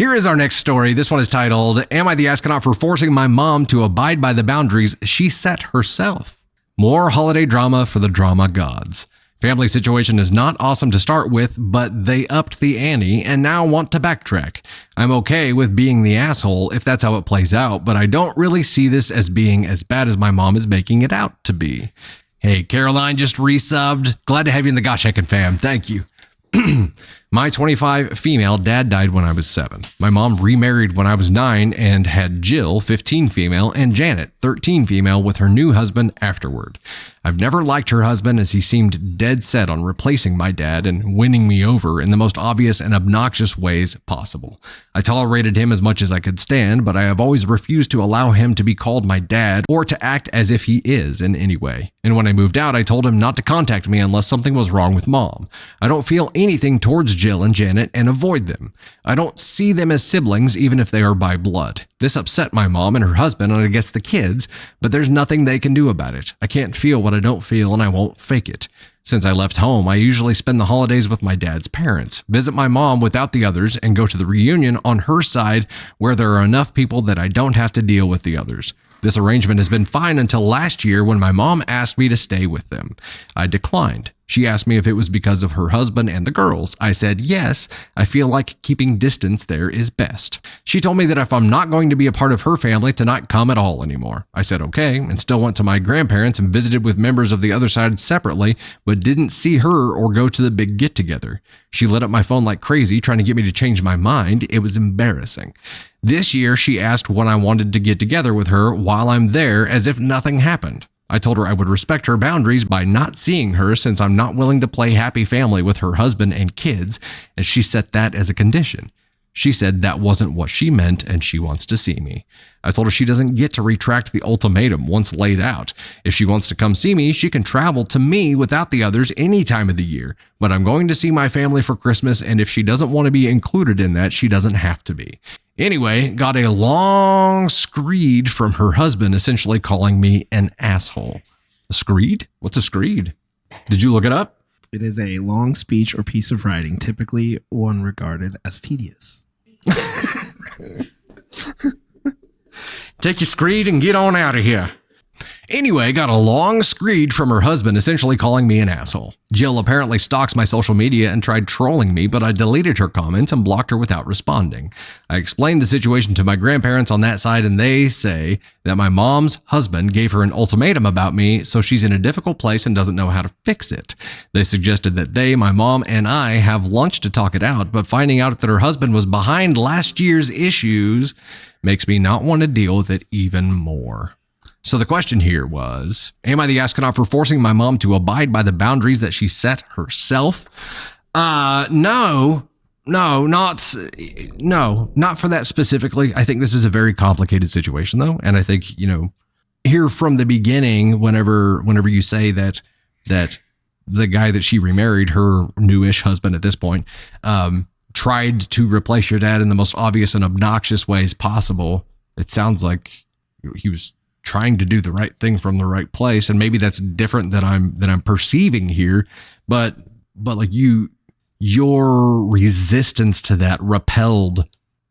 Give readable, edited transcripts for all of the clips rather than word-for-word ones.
Here is our next story. This one is titled, Am I the Astronaut for Forcing My Mom to Abide by the Boundaries She Set Herself? More holiday drama for the drama gods. Family situation is not awesome to start with, but they upped the ante and now want to backtrack. I'm okay with being the asshole if that's how it plays out, but I don't really see this as being as bad as my mom is making it out to be. Hey, Caroline just resubbed. Glad to have you in the Gosh Heckin' fam. Thank you. My 25 female dad died when I was 7. My mom remarried when I was 9 and had Jill, 15 female, and Janet, 13 female, with her new husband afterward. I've never liked her husband as he seemed dead set on replacing my dad and winning me over in the most obvious and obnoxious ways possible. I tolerated him as much as I could stand, but I have always refused to allow him to be called my dad or to act as if he is in any way. And when I moved out, I told him not to contact me unless something was wrong with mom. I don't feel anything towards Jill and Janet and avoid them. I don't see them as siblings even if they are by blood. This upset my mom and her husband and I guess the kids, but there's nothing they can do about it. I can't feel what I don't feel and I won't fake it. Since I left home, I usually spend the holidays with my dad's parents, visit my mom without the others, and go to the reunion on her side where there are enough people that I don't have to deal with the others. This arrangement has been fine until last year when my mom asked me to stay with them. I declined. She asked me if it was because of her husband and the girls. I said yes, I feel like keeping distance there is best. She told me that if I'm not going to be a part of her family, to not come at all anymore. I said okay, and still went to my grandparents and visited with members of the other side separately, but didn't see her or go to the big get-together. She lit up my phone like crazy, trying to get me to change my mind. It was embarrassing. This year, she asked when I wanted to get together with her while I'm there, as if nothing happened. I told her I would respect her boundaries by not seeing her since I'm not willing to play happy family with her husband and kids, and she set that as a condition. She said that wasn't what she meant and she wants to see me. I told her she doesn't get to retract the ultimatum once laid out. If she wants to come see me, she can travel to me without the others any time of the year. But I'm going to see my family for Christmas, and if she doesn't want to be included in that, she doesn't have to be. Anyway, got a long screed from her husband, essentially calling me an asshole. A screed? What's a screed? Did you look it up? It is a long speech or piece of writing, typically one regarded as tedious. Take your screed and get on out of here. Anyway, got a long screed from her husband, essentially calling me an asshole. Jill apparently stalks my social media and tried trolling me, but I deleted her comments and blocked her without responding. I explained the situation to my grandparents on that side, and they say that my mom's husband gave her an ultimatum about me, so she's in a difficult place and doesn't know how to fix it. They suggested that they, my mom, and I have lunch to talk it out, but finding out that her husband was behind last year's issues makes me not want to deal with it even more. So the question here was, am I the astronaut for forcing my mom to abide by the boundaries that she set herself? No, not for that specifically. I think this is a very complicated situation though. And I think, here from the beginning, whenever you say that the guy that she remarried, her newish husband at this point, tried to replace your dad in the most obvious and obnoxious ways possible, it sounds like he was trying to do the right thing from the right place, and maybe that's different than I'm perceiving here, but like your resistance to that repelled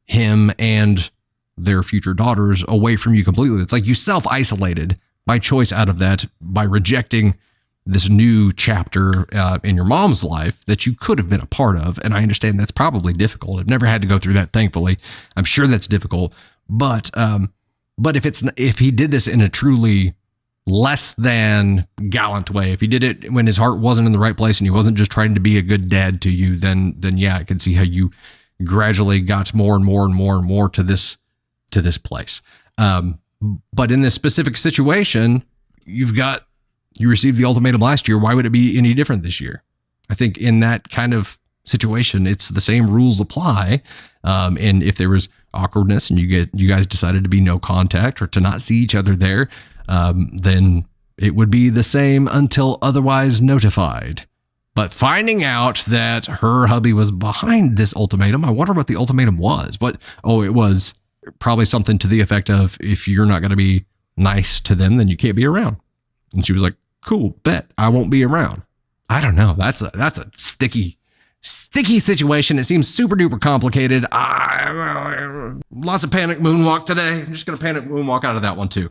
him and their future daughters away from you completely. It's like you self-isolated by choice out of that by rejecting this new chapter in your mom's life that you could have been a part of. And I understand that's probably difficult. I've never had to go through that, thankfully. I'm sure that's difficult, but if he did this in a truly less than gallant way, if he did it when his heart wasn't in the right place and he wasn't just trying to be a good dad to you, then yeah, I can see how you gradually got more and more and more and more to this place. But in this specific situation, you received the ultimatum last year. Why would it be any different this year? I think in that kind of situation, it's the same rules apply. And if there was awkwardness and you guys decided to be no contact or to not see each other there, then it would be the same until otherwise notified. But finding out that her hubby was behind this ultimatum, I wonder what the ultimatum was. It was probably something to the effect of, if you're not going to be nice to them, then you can't be around. And she was like, cool, bet, I won't be around. I don't know. That's a sticky Sticky situation. It seems super duper complicated. Lots of panic moonwalk today. I'm just going to panic moonwalk out of that one too.